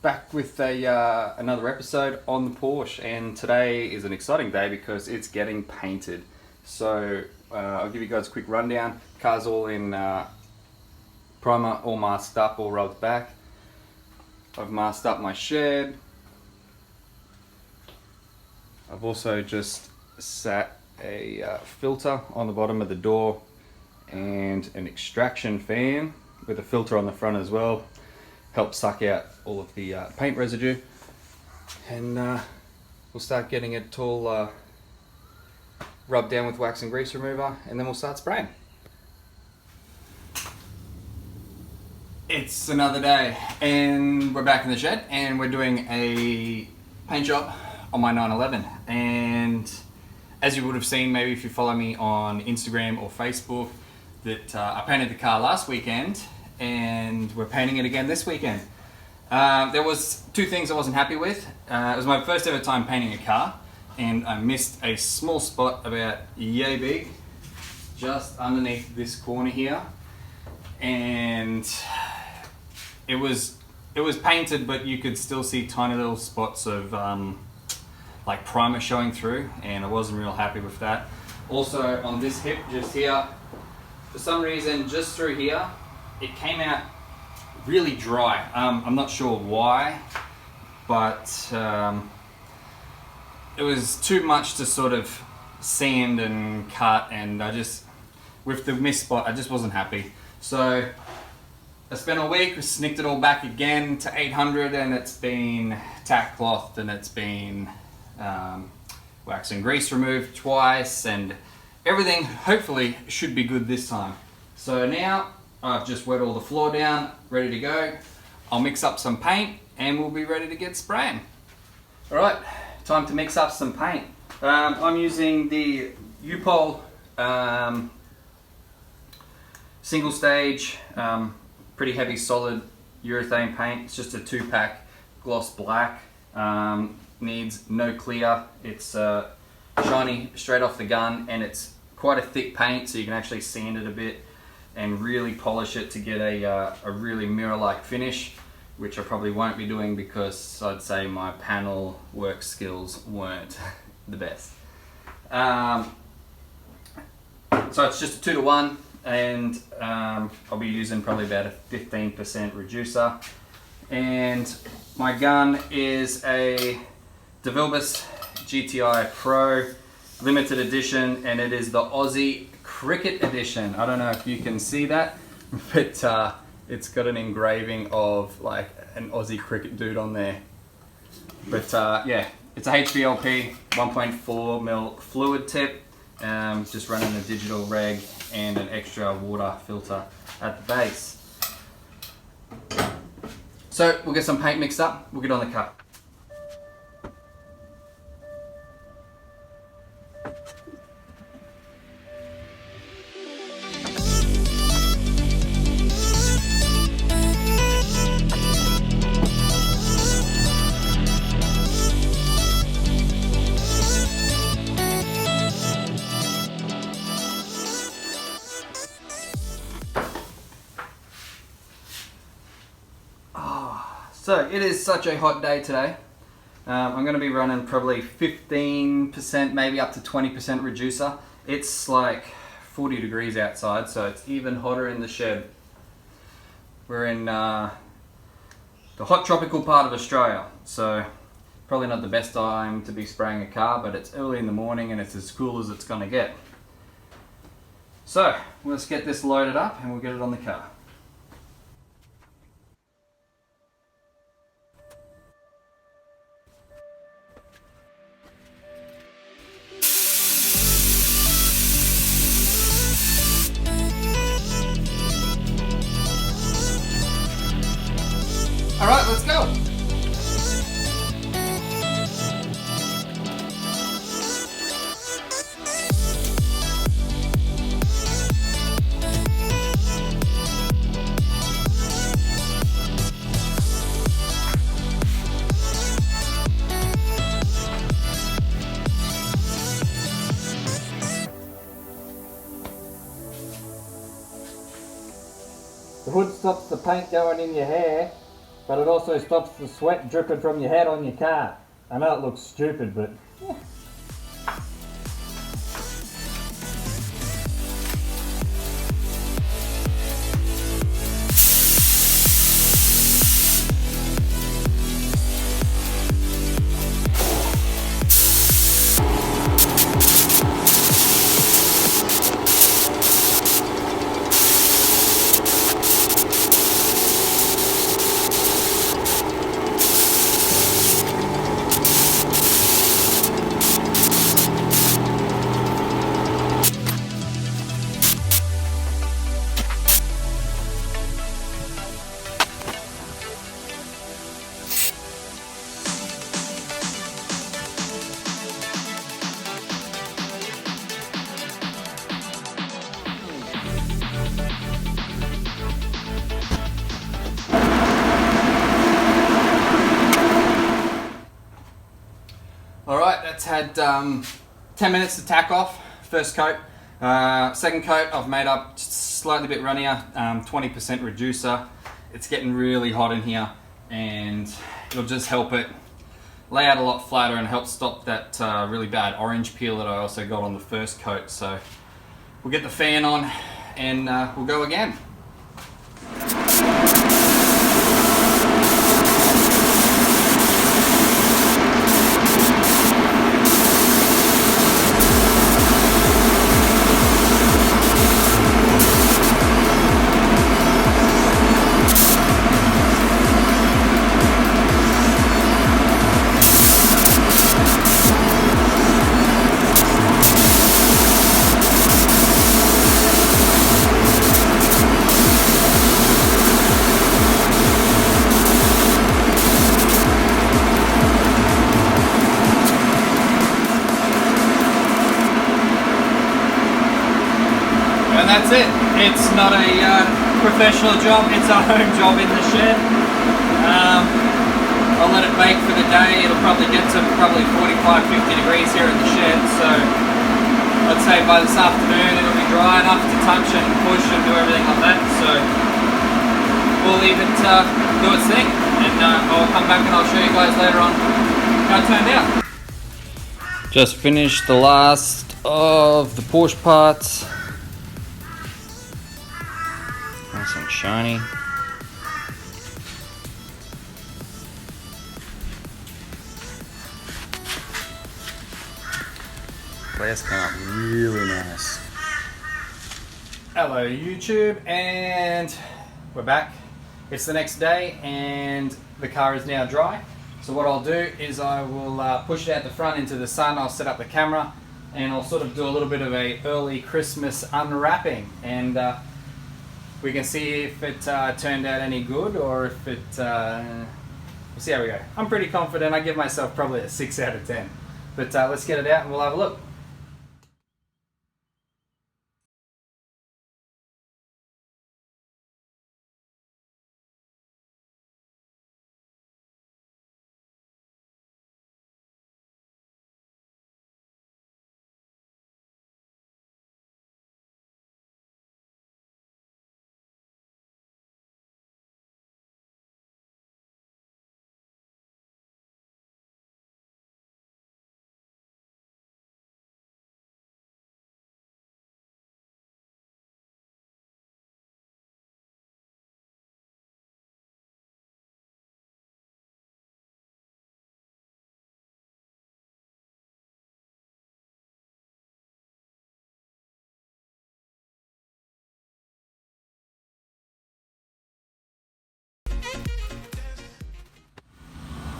back with another episode on the Porsche, and today is an exciting day because it's getting painted. So I'll give you guys a quick rundown. Car's all in primer, all masked up, all rubbed back. I've masked up my shed. I've also just sat a filter on the bottom of the door and an extraction fan with a filter on the front as well. Helps suck out all of the paint residue, and we'll start getting it all rubbed down with wax and grease remover, and then we'll start spraying. It's another day and we're back in the shed and we're doing a paint job on my 911, and as you would have seen maybe if you follow me on Instagram or Facebook, that I painted the car last weekend and we're painting it again this weekend. There was two things I wasn't happy with. It was my first ever time painting a car, and I missed a small spot about yay big just underneath this corner here, and it was painted, but you could still see tiny little spots of like primer showing through, and I wasn't real happy with that. Also on this hip just here, for some reason just through here it came out really dry. I'm not sure why, but it was too much to sort of sand and cut, and I just, with the missed spot, I just wasn't happy. So I spent a week, snicked it all back again to 800, and it's been tack clothed, and it's been wax and grease removed twice, and everything hopefully should be good this time. So now I've just wet all the floor down, ready to go. I'll mix up some paint and we'll be ready to get spraying. Alright, time to mix up some paint. I'm using the U-Pol single stage, pretty heavy solid urethane paint. It's just a 2-pack gloss black. Needs no clear. It's shiny straight off the gun, and it's quite a thick paint, so you can actually sand it a bit and really polish it to get a really mirror-like finish, which I probably won't be doing because I'd say my panel work skills weren't the best. So it's just a 2-to-1, and I'll be using probably about a 15% reducer. And my gun is a DeVilbiss GTI Pro limited edition, and it is the Aussie Cricket edition. I don't know if you can see that, but it's got an engraving of like an Aussie cricket dude on there. But yeah, it's a HVLP 1.4mm fluid tip, just running a digital reg and an extra water filter at the base. So we'll get some paint mixed up, we'll get on the cut. So it is such a hot day today. I'm going to be running probably 15%, maybe up to 20% reducer. It's like 40 degrees outside, so it's even hotter in the shed. We're in the hot tropical part of Australia, so probably not the best time to be spraying a car, but it's early in the morning and it's as cool as it's going to get. So let's get this loaded up and we'll get it on the car. Alright, let's go! The hood stops the paint going in your hair. but it also stops the sweat dripping from your head on your car. I know it looks stupid, but Alright, that's had 10 minutes to tack off, first coat. Second coat I've made up slightly bit runnier, 20% reducer. It's getting really hot in here and it'll just help it lay out a lot flatter and help stop that really bad orange peel that I also got on the first coat. So we'll get the fan on and we'll go again. And that's it. It's not a professional job, it's a home job in the shed. I'll let it bake for the day. It'll probably get to 45-50 degrees here in the shed, so I'd say by this afternoon it'll be dry enough to touch and push and do everything like that. So we'll leave it do its thing, and I'll come back and I'll show you guys later on how it turned out. Just finished the last of the Porsche parts. Nice and shiny. Glass came up really nice. Hello YouTube, and we're back. It's the next day and the car is now dry. So what I'll do is I will push it out the front into the sun. I'll set up the camera and I'll sort of do a little bit of a early Christmas unwrapping, and we can see if it turned out any good, or if it, we'll see how we go. I'm pretty confident. I give myself probably a 6 out of 10. But let's get it out and we'll have a look.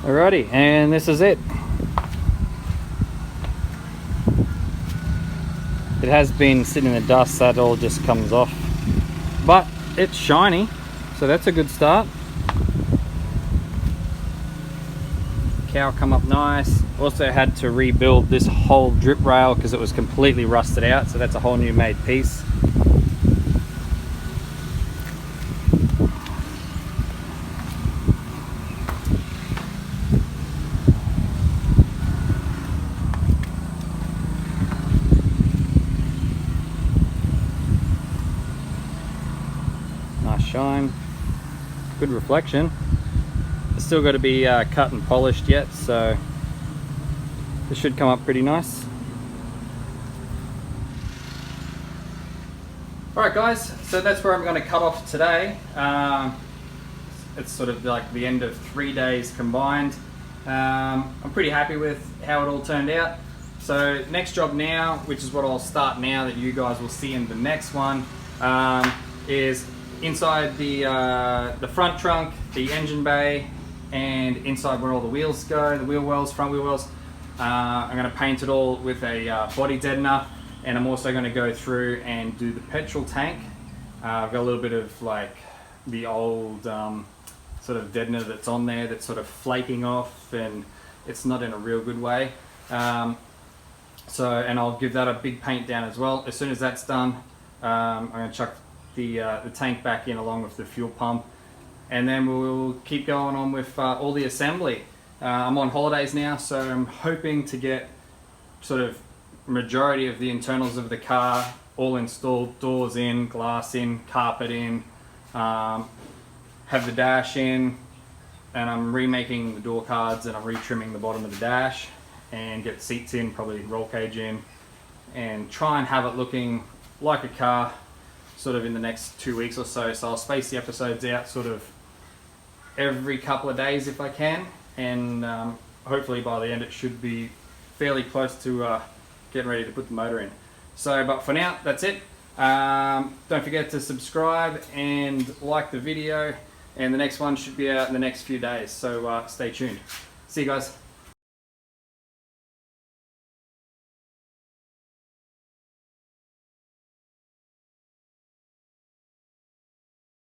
Alrighty, and this is it. It has been sitting in the dust, that all just comes off. But it's shiny, so that's a good start. Cow come up nice. Also had to rebuild this whole drip rail because it was completely rusted out, so that's a whole new made piece. Nice shine, good reflection. still got to be cut and polished yet, so this should come up pretty nice. Alright guys, so that's where I'm going to cut off today. It's sort of like the end of 3 days combined. I'm pretty happy with how it all turned out. So next job now, which is what I'll start now that you guys will see in the next one, is inside the front trunk, the engine bay, and inside where all the wheels go, the wheel wells, front wheel wells. I'm going to paint it all with a body deadener, and I'm also going to go through and do the petrol tank. I've got a little bit of like the old sort of deadener that's on there that's sort of flaking off, and it's not in a real good way. And I'll give that a big paint down as well. As soon as that's done, I'm going to chuck the tank back in along with the fuel pump, and then we'll keep going on with all the assembly. I'm on holidays now, so I'm hoping to get sort of majority of the internals of the car all installed, doors in, glass in, carpet in, have the dash in, and I'm remaking the door cards and I'm retrimming the bottom of the dash, and get seats in, probably roll cage in, and try and have it looking like a car sort of in the next 2 weeks or so. So I'll space the episodes out sort of every couple of days if I can, and hopefully by the end it should be fairly close to getting ready to put the motor in. So, but for now, that's it. Don't forget to subscribe and like the video, and the next one should be out in the next few days, so stay tuned. See you guys.